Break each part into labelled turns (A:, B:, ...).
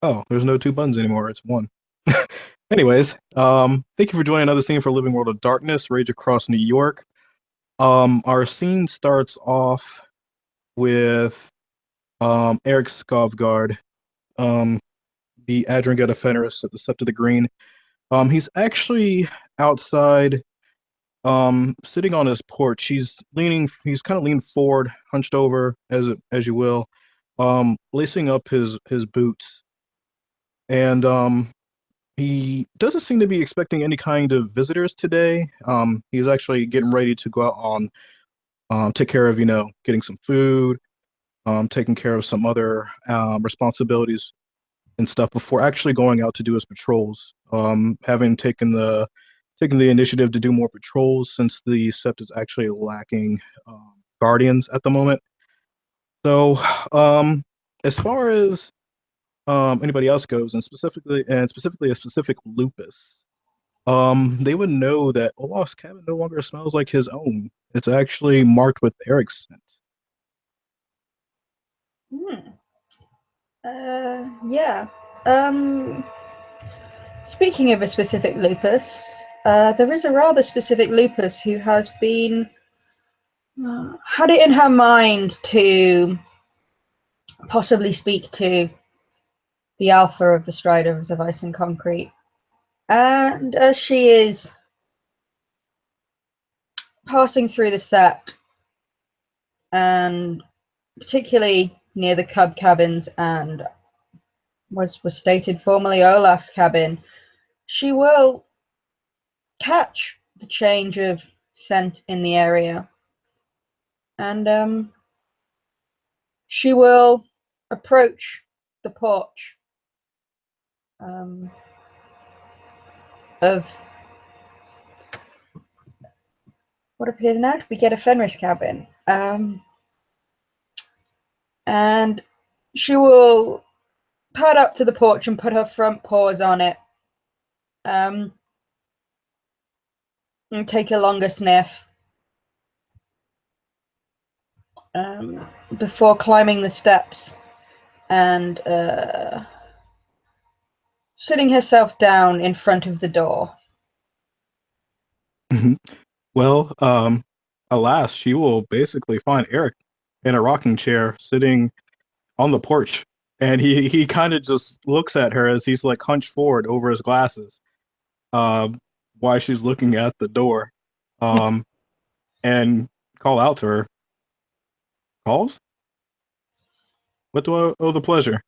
A: Oh, there's no two buttons anymore. It's one. Anyways, thank you for joining another scene for Living World of Darkness, Rage Across New York. Our scene starts off with Erik Skovgard, um, the Adrengeta Fenris at the Sept of the Green. He's actually outside, sitting on his porch. He's kind of leaned forward, hunched over, as you will, lacing up his boots, and he doesn't seem to be expecting any kind of visitors today. He's actually getting ready to go out on, take care of, getting some food, taking care of some other responsibilities and stuff before actually going out to do his patrols. Having taken the initiative to do more patrols since the Sept is actually lacking guardians at the moment. So, um, as far as anybody else goes, and specifically a specific lupus. They would know that Olaf's cabin no longer smells like his own. It's actually marked with Eric's scent.
B: Hmm. Yeah. Um, Speaking of a specific lupus, there is a rather specific lupus who has been had it in her mind to possibly speak to the alpha of the Striders of Ice and Concrete. And as she is passing through the set, and particularly near the Cub cabins and was stated formerly Olaf's cabin, she will catch the change of scent in the area, and she will approach the porch um, of what appears now to be Get a Fenris cabin, and she will pad up to the porch and put her front paws on it, um, and take a longer sniff, before climbing the steps and sitting herself down in front of the door.
A: Well, alas, she will basically find Eric in a rocking chair sitting on the porch. And he kind of just looks at her as he's like hunched forward over his glasses, um, while she's looking at the door, um, and call out to her. Calls? What do I owe the pleasure?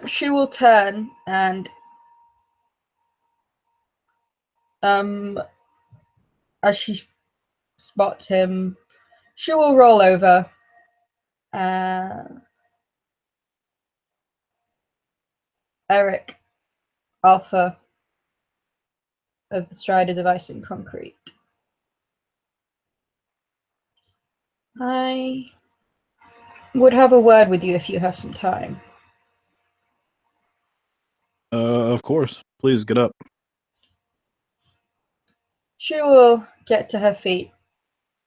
B: She will turn and, um, as she spots him, she will roll over. Uh, Erik, Alpha of the Striders of Ice and Concrete. I would have a word with you if you have some time.
A: Of course. Please get up.
B: She will get to her feet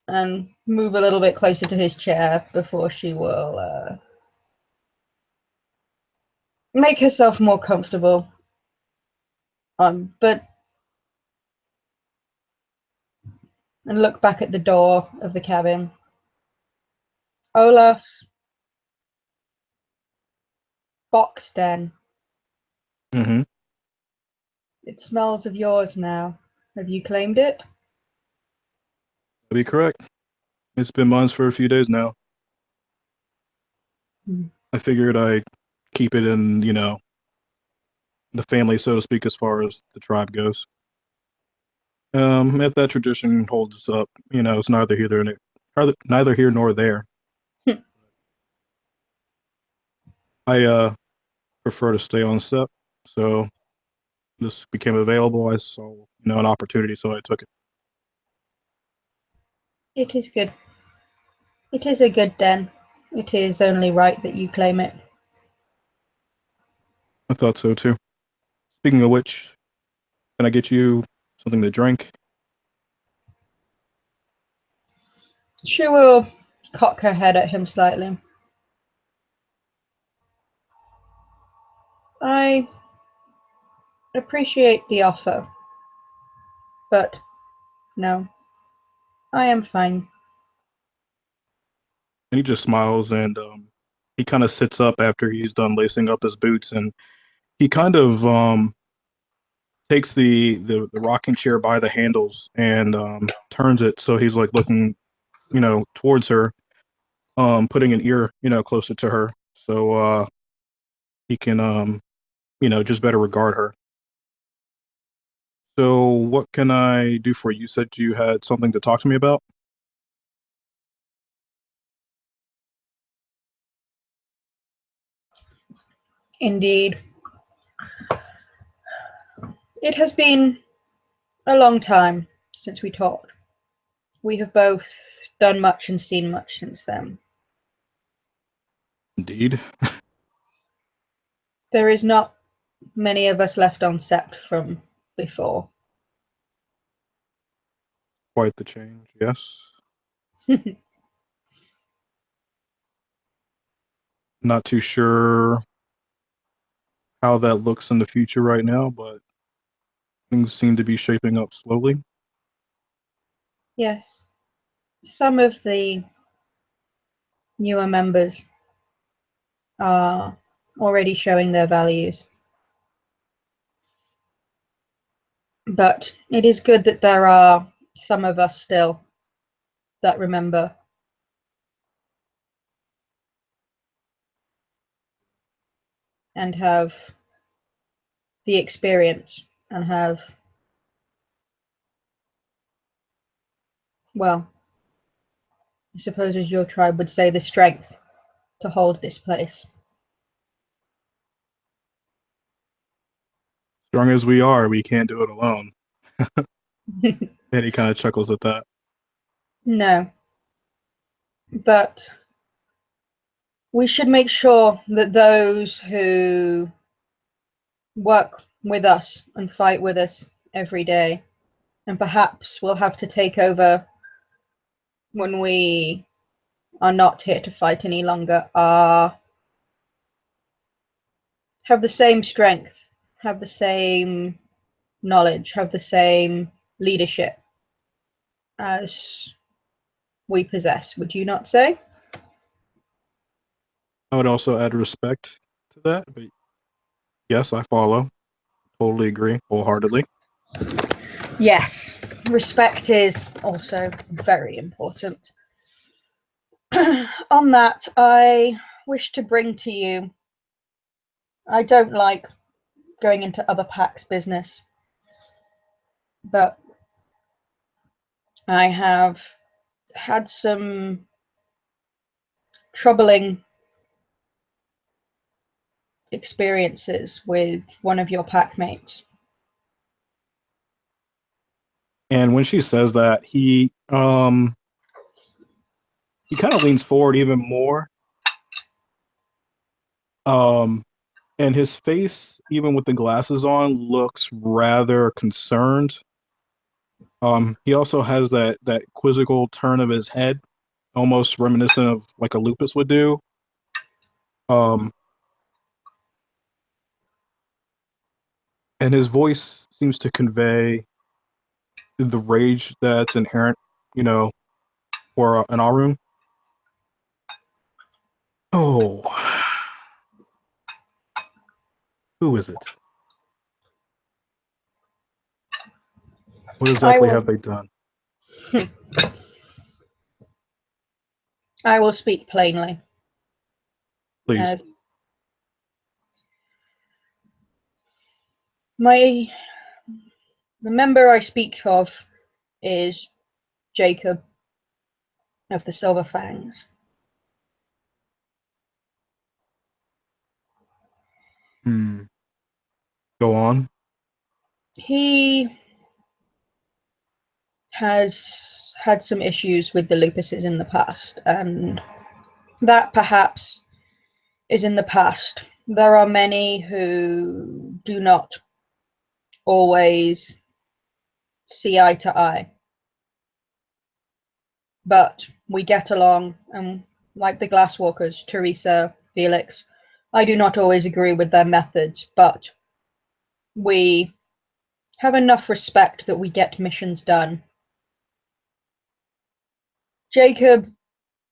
B: and move a little bit closer to his chair before she will make herself more comfortable. But and look back at the door of the cabin. Olaf's box den.
A: Mm-hmm.
B: It smells of yours now. Have you claimed it?
A: To be correct. It's been months for a few days now.
B: Hmm.
A: I figured I keep it in, the family, so to speak, as far as the tribe goes. If that tradition holds up, it's neither here nor there. I prefer to stay on set, so this became available. I saw, an opportunity, so I took it.
B: It is good. It is a good den. It is only right that you claim it.
A: I thought so too. Speaking of which, can I get you something to drink?
B: She will cock her head at him slightly. I appreciate the offer, but no, I am fine.
A: And he just smiles and he kind of sits up after he's done lacing up his boots, and he kind of takes the rocking chair by the handles and turns it so he's like looking, towards her, putting an ear, closer to her, so he can, just better regard her. So, what can I do for you? You said you had something to talk to me about?
B: Indeed, it has been a long time since we talked. We have both done much and seen much since then.
A: Indeed.
B: There is not many of us left on set from before.
A: Quite the change, yes. Not too sure how that looks in the future right now, but things seem to be shaping up slowly.
B: Yes, some of the newer members are already showing their values. But it is good that there are some of us still that remember and have the experience and have, well, I suppose as your tribe would say, the strength to hold this place.
A: Strong as we are, we can't do it alone. And he kind of chuckles at that.
B: No, but we should make sure that those who work with us and fight with us every day, and perhaps will have to take over when we are not here to fight any longer, have the same strength, have the same knowledge, have the same leadership as we possess. Would you not say?
A: I would also add respect to that, but yes, I follow. Totally agree wholeheartedly.
B: Yes, respect is also very important. On that, I wish to bring to you, I don't like going into other packs' business, but I have had some troubling experiences with one of your packmates.
A: And when she says that, he kind of leans forward even more. Um, and his face, even with the glasses on, looks rather concerned. He also has that quizzical turn of his head, almost reminiscent of like a lupus would do. Um, and his voice seems to convey the rage that's inherent, you know, for an Arun. Oh, who is it? What
B: I
A: exactly
B: will
A: have they done?
B: I will speak plainly.
A: Please.
B: As my the member I speak of is Jacob of the Silver Fangs.
A: Hmm. Go on.
B: He has had some issues with the lupuses in the past, and that perhaps is in the past. There are many who do not always see eye to eye, but we get along, and like the Glasswalkers, Teresa, Felix, I do not always agree with their methods, but we have enough respect that we get missions done. Jacob,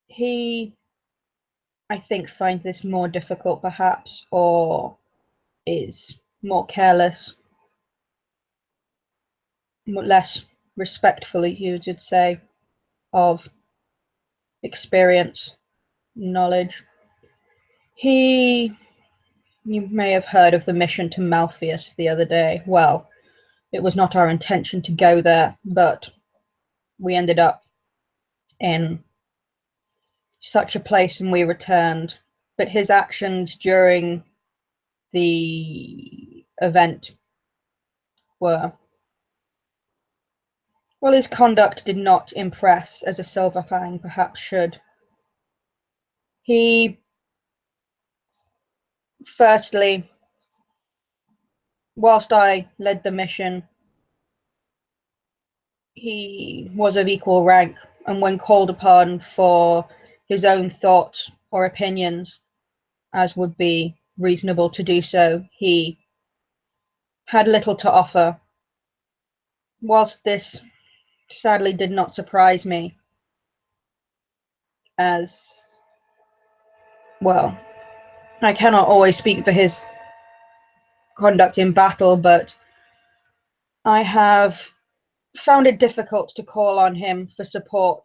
B: he, I think, finds this more difficult perhaps, or is more careless, less respectfully, you would say, of experience, knowledge. You may have heard of the mission to Malpheus the other day. Well, it was not our intention to go there, but we ended up in such a place and we returned. But his actions during the event were, well, his conduct did not impress as a Silverfang perhaps should. He, firstly, whilst I led the mission, he was of equal rank, and when called upon for his own thoughts or opinions, as would be reasonable to do so, he had little to offer. Whilst this sadly did not surprise me, as well, I cannot always speak for his conduct in battle, but I have found it difficult to call on him for support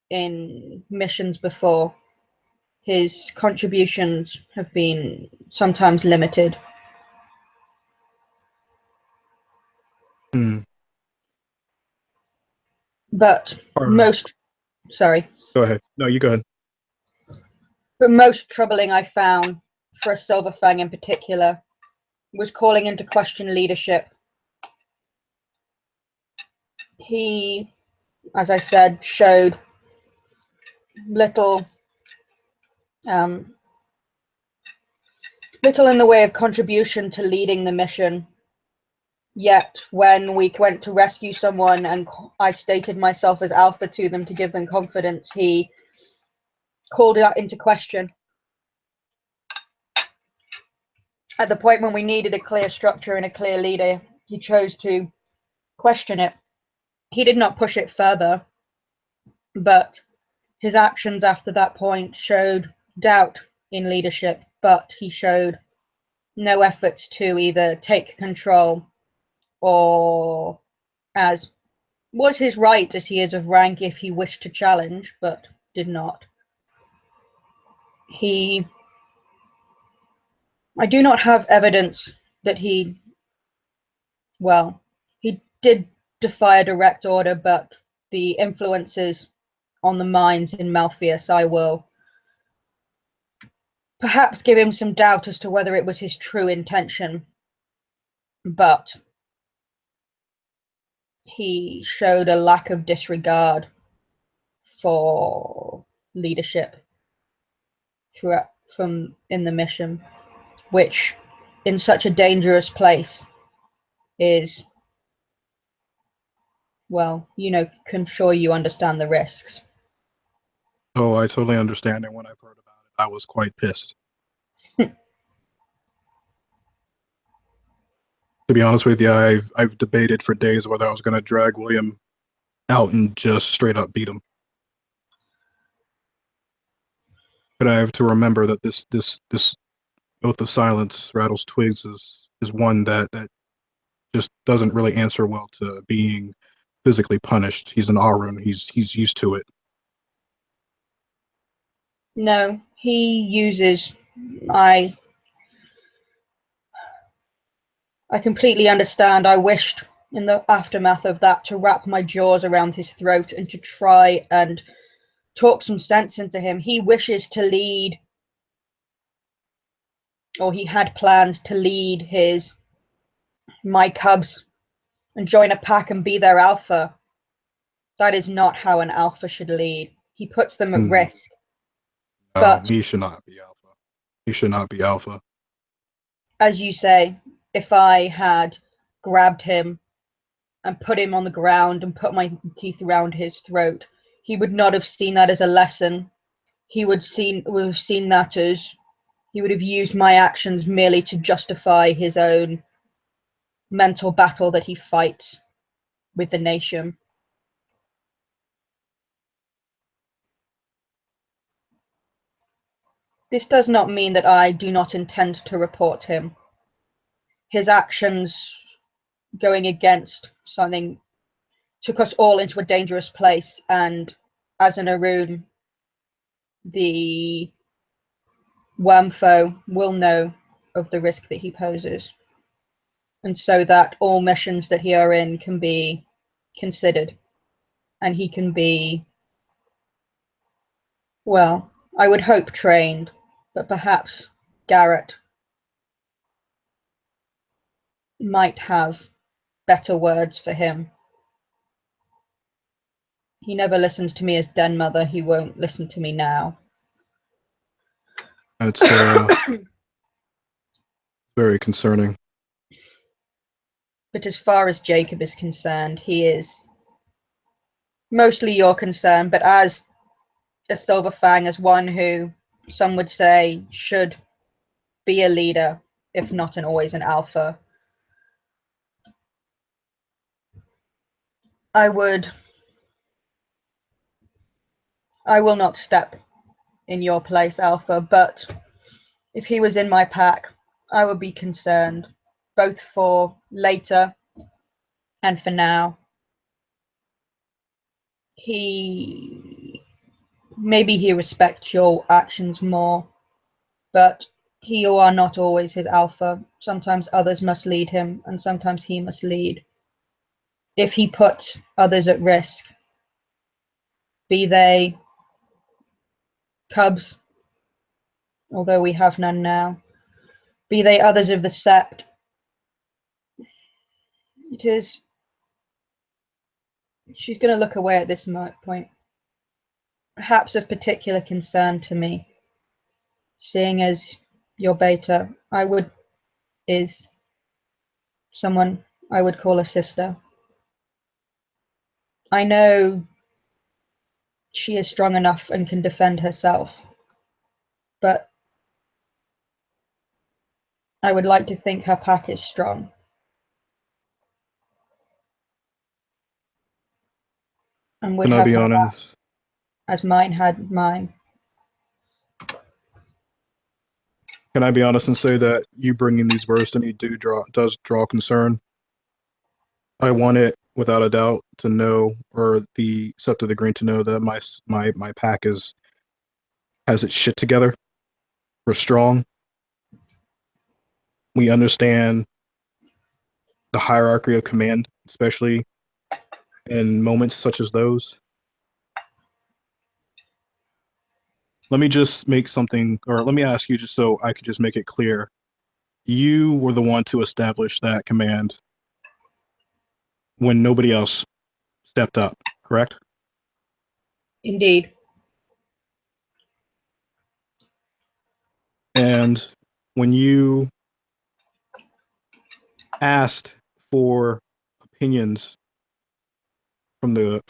B: in missions before. His contributions have been sometimes limited.
A: Hmm.
B: But
A: Or,
B: most, sorry,
A: go ahead. No, you go ahead.
B: but most troubling I found for a Silverfang in particular was calling into question leadership. He, as I said, showed little um, little in the way of contribution to leading the mission. Yet, when we went to rescue someone and I stated myself as alpha to them to give them confidence, he called it into question. At the point when we needed a clear structure and a clear leader, he chose to question it. He did not push it further, but his actions after that point showed doubt in leadership, but he showed no efforts to either take control or, as was his right as he is of rank if he wished to challenge, but did not. I do not have evidence that he did defy a direct order, but the influences on the minds in Malpheus, I will perhaps give him some doubt as to whether it was his true intention, but he showed a lack of disregard for leadership throughout from in the mission, which in such a dangerous place is, well, I'm sure you understand the risks.
A: Oh, I totally understand. And when I've heard about it, I was quite pissed. To be honest with you, I've debated for days whether I was going to drag William out and just straight up beat him. But I have to remember that this oath of silence, rattles twigs, is one that just doesn't really answer well to being physically punished. He's an Arun. He's used to it.
B: No, he uses. I I completely understand. I wished in the aftermath of that to wrap my jaws around his throat and to try and talk some sense into him. He wishes to lead, or he had plans to lead my cubs and join a pack and be their alpha. That is not how an alpha should lead. He puts them at
A: Mm,
B: risk.
A: no,
B: But
A: he should not be alpha. He should not be alpha.
B: as you say, if I had grabbed him and put him on the ground and put my teeth around his throat, he would not have seen that as a lesson. He would have seen that as He would have used my actions merely to justify his own mental battle that he fights with the nation. This does not mean that I do not intend to report him. His actions going against something took us all into a dangerous place, and as an Arun, the Wormfoe will know of the risk that he poses, and so that all missions that he are in can be considered, and he can be, well, I would hope trained, but perhaps Garrett might have better words for him. He never listens to me as den mother. He won't listen to me now.
A: That's very concerning.
B: But as far as Jacob is concerned, he is mostly your concern, but as a Silver Fang, as one who some would say should be a leader, if not always an alpha, I will not step in your place, Alpha, but if he was in my pack, I would be concerned, both for later and for now. Maybe he respects your actions more, but you are not always his alpha. Sometimes others must lead him, and sometimes he must lead. If he puts others at risk, be they cubs, although we have none now, be they others of the sept, it is. She's going to look away at this point. Perhaps of particular concern to me, seeing as your beta, is someone I would call a sister. I know she is strong enough and can defend herself, but I would like to think her pack is strong. And would
A: Can I
B: have
A: be
B: her back
A: honest?
B: as mine had mine.
A: Can I be honest and say that you bringing these words to me does draw concern? I want it without a doubt to know, or the Sept of the Green to know that my pack has its shit together. We're strong. We understand the hierarchy of command, especially in moments such as those. Let me just make something, or let me ask you just so I could just make it clear. You were the one to establish that command when nobody else stepped up, correct?
B: Indeed.
A: And when you asked for opinions from the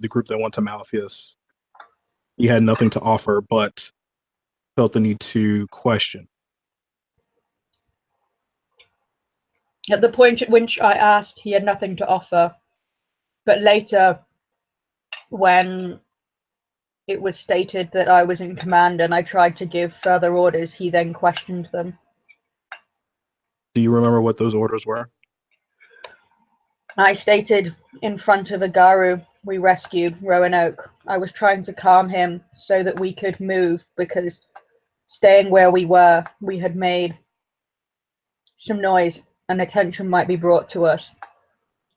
A: group that went to Malpheus, you had nothing to offer, but felt the need to question.
B: At the point at which I asked, he had nothing to offer. But later, when it was stated that I was in command and I tried to give further orders, he then questioned them.
A: Do you remember what those orders were?
B: I stated in front of Agaru we rescued Roanoke. I was trying to calm him so that we could move, because staying where we were, we had made some noise and attention might be brought to us.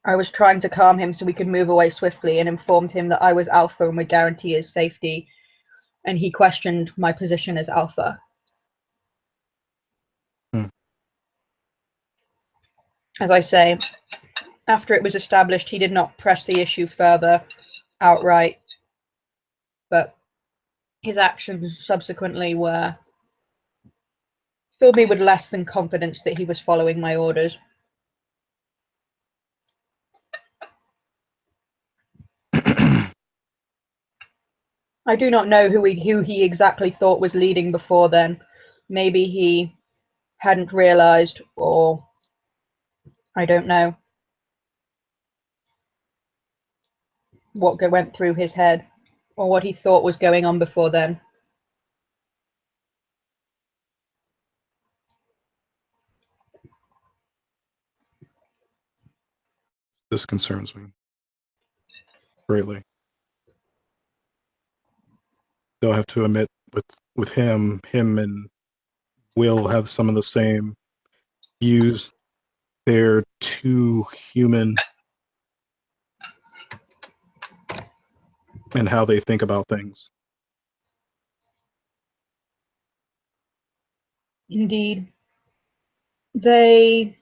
B: I was trying to calm him so we could move away swiftly, and informed him that I was Alpha and would guarantee his safety, and he questioned my position as Alpha.
A: Hmm.
B: As I say, after it was established, he did not press the issue further outright, but his actions subsequently filled me with less than confidence that he was following my orders. I do not know who he exactly thought was leading before then. maybe he hadn't realized, or I don't know what went through his head or what he thought was going on before then.
A: This concerns me greatly. Though I have to admit, with him and Will have some of the same views. They're too human in how they think about things.
B: Indeed. They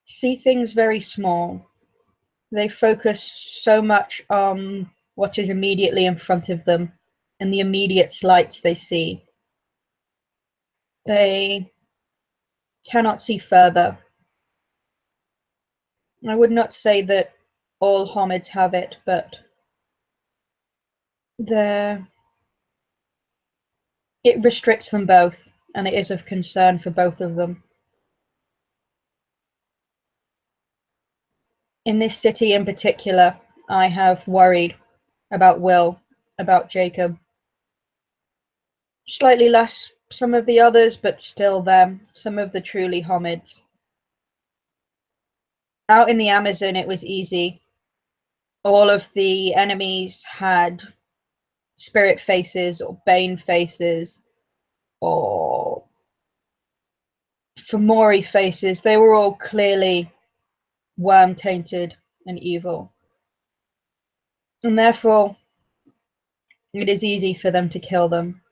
B: see things very small. They focus so much on what is immediately in front of them and the immediate slights they see. They cannot see further. I would not say that all hominids have it, but it restricts them both, and it is of concern for both of them. In this city in particular, I have worried about Will, about Jacob. Slightly less some of the others, but still them, some of the truly hominids. Out in the Amazon, it was easy. All of the enemies had spirit faces or bane faces or Fomori faces. They were all clearly worm tainted and evil. And therefore, it is easy for them to kill them.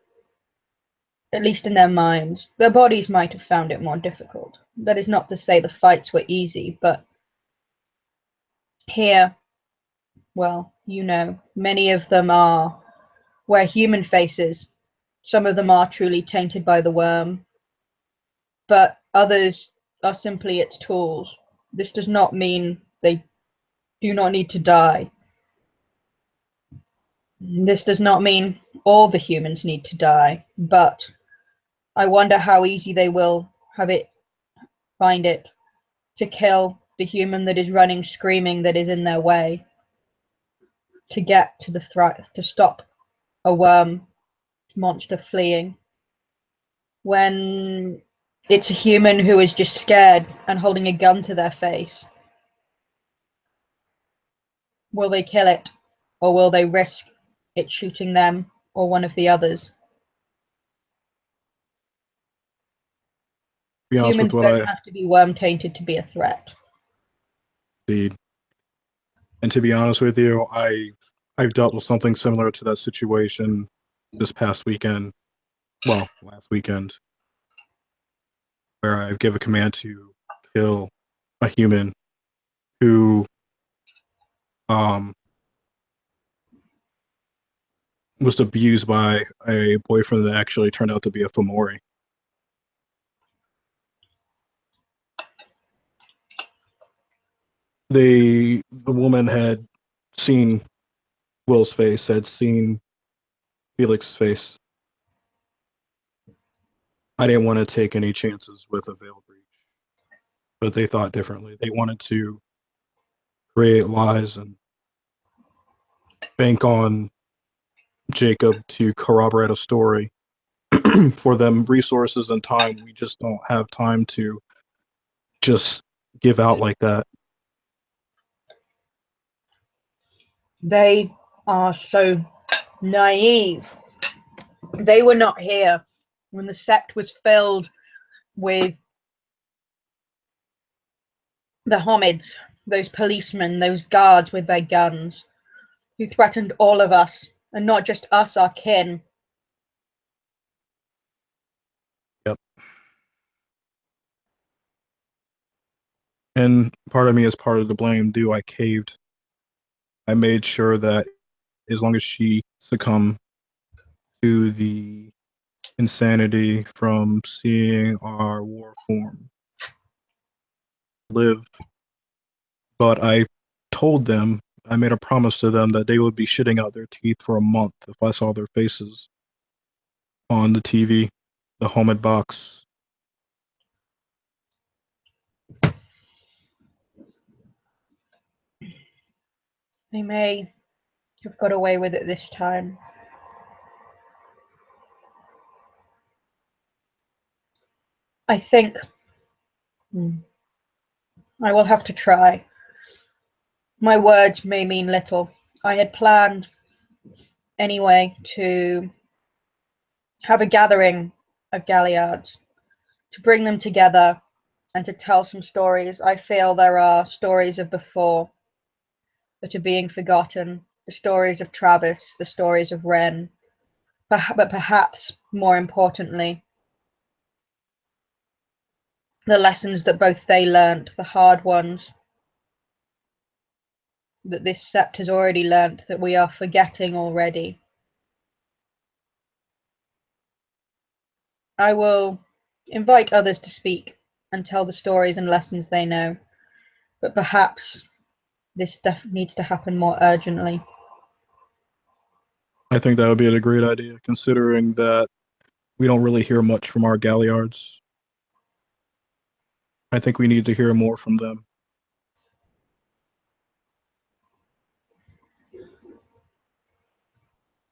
B: At least in their minds. Their bodies might have found it more difficult. That is not to say the fights were easy, but here, well, you know, many of them wear human faces. Some of them are truly tainted by the worm, but others are simply its tools. This does not mean they do not need to die. This does not mean all the humans need to die, but I wonder how easy they will find it to kill the human that is running screaming that is in their way, to get to the to stop a worm monster fleeing, when it's a human who is just scared and holding a gun to their face. Will they kill it, or will they risk it shooting them or one of the others?
A: To be honest with
B: Humans
A: what
B: don't
A: I
B: have to be worm tainted to be a threat.
A: did, and to be honest with you, I've dealt with something similar to that situation this past weekend. Well, last weekend, where I give a command to kill a human who was abused by a boyfriend that actually turned out to be a Fomori. The woman had seen Will's face, had seen Felix's face. I didn't want to take any chances with a veil breach, but they thought differently. They wanted to create lies and bank on Jacob to corroborate a story. For them, resources and time, we just don't have time to just give out like that.
B: They are so naive. They were not here when the sect was filled with the hominids, those policemen, those guards with their guns, who threatened all of us, and not just us, our kin.
A: Yep. And part of me is part of the blame due. I caved. I made sure that as long as she succumbed to the insanity from seeing our war form live, but I told them, I made a promise to them that they would be shitting out their teeth for a month if I saw their faces. on the TV, the Homemade box.
B: They may have got away with it this time. I think I will have to try. My words may mean little. I had planned, anyway, to have a gathering of galliards, to bring them together and to tell some stories. I feel there are stories of before that are being forgotten, the stories of Travis, the stories of Ren, but perhaps more importantly, the lessons that both they learnt, the hard ones that this sept has already learnt, that we are forgetting already. I will invite others to speak and tell the stories and lessons they know, but perhaps this needs to happen more urgently.
A: I think that would be a great idea, considering that we don't really hear much from our galliards. I think we need to hear more from them.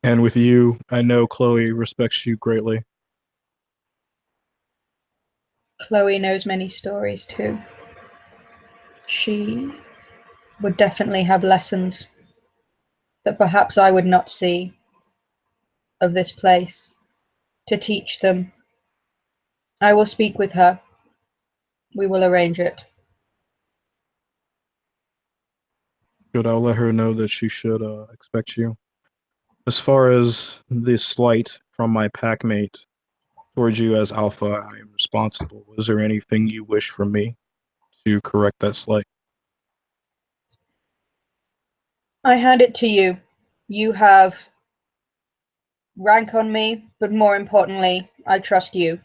A: And with you, I know Chloe respects you greatly.
B: Chloe knows many stories too. She would definitely have lessons that perhaps I would not see of this place to teach them. I will speak with her. We will arrange it.
A: Good, I'll let her know that she should expect you. As far as the slight from my packmate towards you as Alpha, I am responsible. Was there anything you wish from me to correct that slight?
B: I hand it to you. You have rank on me, but more importantly, I trust you.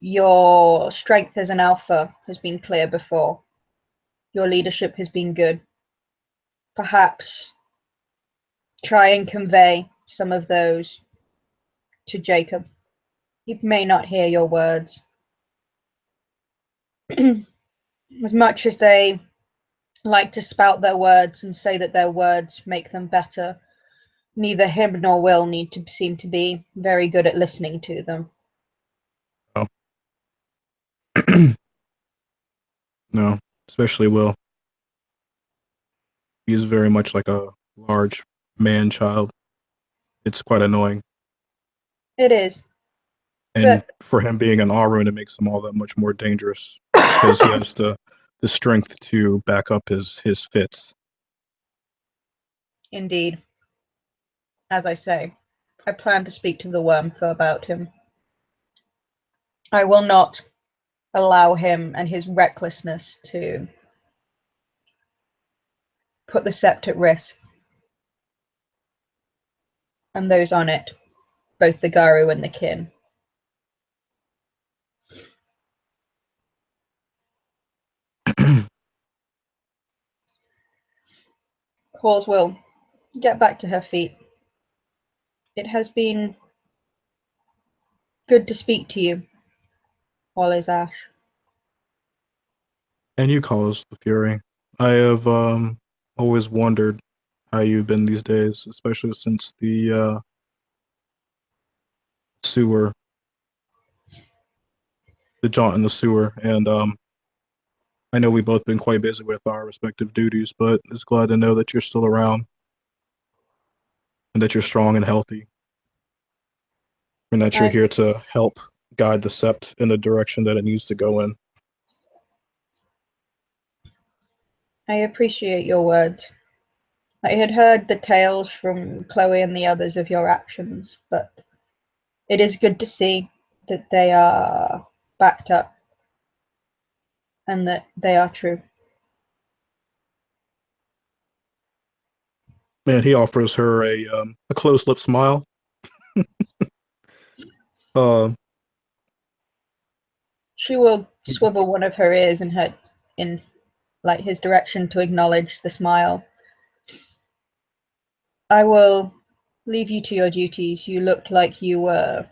B: Your strength as an alpha has been clear before. Your leadership has been good. Perhaps try and convey some of those to Jacob. He may not hear your words. As much as they like to spout their words and say that their words make them better, neither him nor Will need to seem to be very good at listening to them.
A: Oh. No, especially Will. He's very much like a large man child. It's quite annoying.
B: It is,
A: And
B: but
A: for him being an Arun, it makes him all that much more dangerous because he has the strength to back up his fits.
B: indeed, as I say, I plan to speak to the worm about him. I will not allow him and his recklessness to put the sept at risk, and those on it, both the Garu and the kin. Halls will get back to her feet. It has been good to speak to you, all is Ash.
A: And you call us the Fury. I have always wondered how you've been these days, especially since the sewer, the jaunt in the sewer, and I know we've both been quite busy with our respective duties, but it's glad to know that you're still around and that you're strong and healthy, and that you're
B: I,
A: here to help guide the sept in the direction that it needs to go in.
B: I appreciate your words. I had heard the tales from Chloe and the others of your actions, but it is good to see that they are backed up and that they are true.
A: And he offers her a close lip smile. uh,
B: She will swivel one of her ears in like his direction to acknowledge the smile. I will leave you to your duties. You looked like you were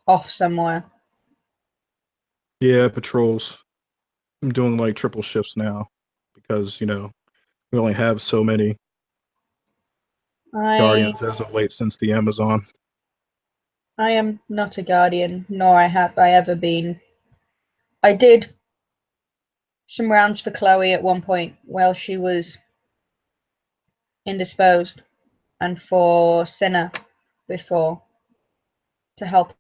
B: off somewhere.
A: Yeah, patrols. I'm doing like triple shifts now because, we only have so many
B: I
A: guardians as of late since the Amazon.
B: I am not a guardian, nor have I ever been. I did some rounds for Chloe at one point while she was indisposed, and for Sinner before, to help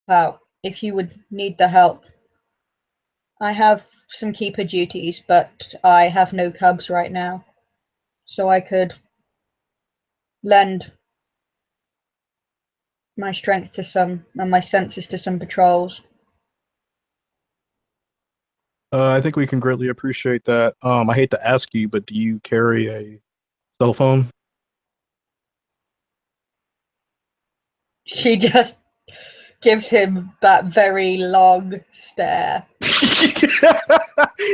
B: out if you would need the help. I have some keeper duties, but I have no cubs right now, so I could lend my strength to some and my senses to some patrols.
A: I think we can greatly appreciate that. I hate to ask you, but do you carry a cell phone?
B: She just gives him that very long stare.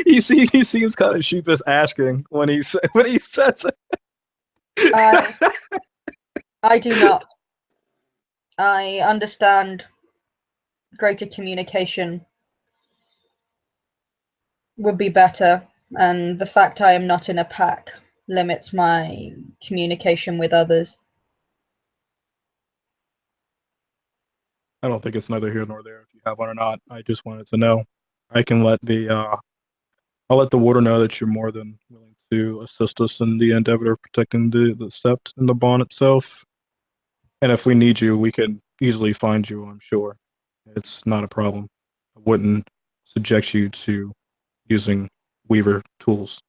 A: He seems kind of sheepish asking when he says
B: I
A: it.
B: I do not. I understand greater communication would be better, and the fact I am not in a pack limits my communication with others.
A: I don't think it's neither here nor there if you have one or not. I just wanted to know. I can let the I'll let the warder know that you're more than willing to assist us in the endeavor of protecting the sept and the bond itself. And if we need you, we can easily find you, I'm sure. It's not a problem. I wouldn't subject you to using Weaver tools.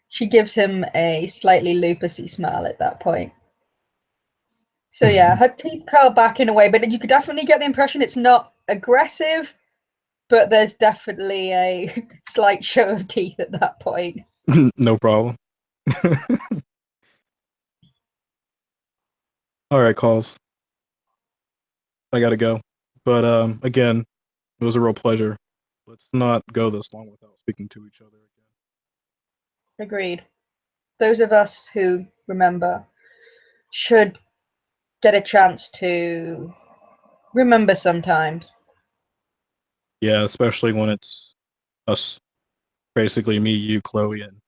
B: She gives him a slightly lupusy smile at that point. So yeah, her teeth curl back in a way, but you could definitely get the impression it's not aggressive, but there's definitely a slight show of teeth at that point.
A: No problem. All right, calls. I gotta go. But again, it was a real pleasure. Let's not go this long without speaking to each other again.
B: Agreed. Those of us who remember should get a chance to remember sometimes.
A: Yeah, especially when it's us, basically me, you, Chloe, and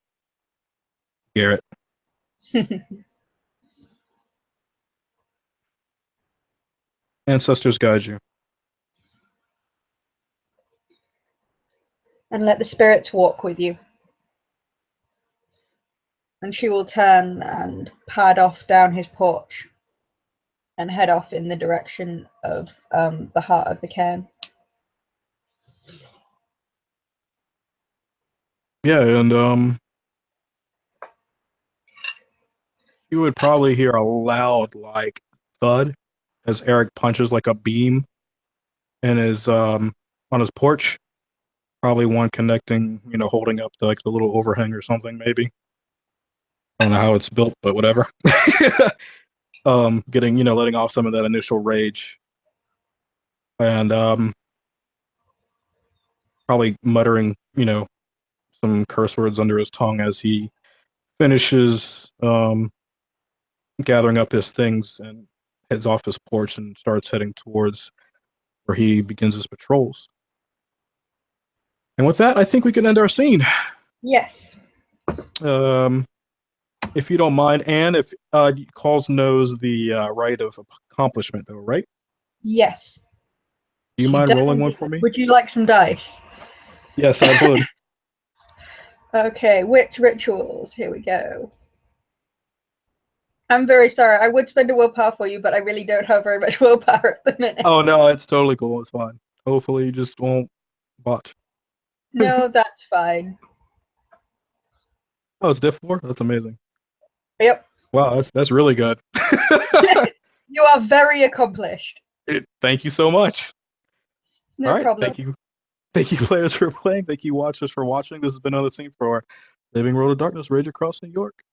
A: Garrett. Ancestors guide you.
B: And let the spirits walk with you. And she will turn and pad off down his porch and head off in the direction of the heart of the cairn.
A: Yeah, and you would probably hear a loud like thud as Erik punches like a beam in his on his porch. Probably one connecting, holding up the little overhang or something, maybe. I don't know how it's built, but whatever. Getting, letting off some of that initial rage. And probably muttering, some curse words under his tongue as he finishes gathering up his things and heads off his porch and starts heading towards where he begins his patrols. And with that, I think we can end our scene.
B: Yes.
A: Um, if you don't mind, Anne, if Calls knows the rite of accomplishment, though, right?
B: Yes.
A: Do you
B: She
A: mind rolling
B: definitely
A: one for me?
B: would you like some dice?
A: Yes, I would.
B: Okay, witch rituals. Here we go. I'm very sorry. I would spend a willpower for you, but I really don't have very much willpower at the minute.
A: Oh no, it's totally cool. It's fine. Hopefully, you just won't botch.
B: No, that's fine.
A: Oh, it's diff 4. That's amazing.
B: Yep.
A: Wow, that's really good.
B: You are very accomplished.
A: Thank you so much.
B: It's
A: All
B: no
A: right,
B: problem.
A: thank you, players, for playing. Thank you, watchers, for watching. This has been another scene for Living World of Darkness: Rage Across New York.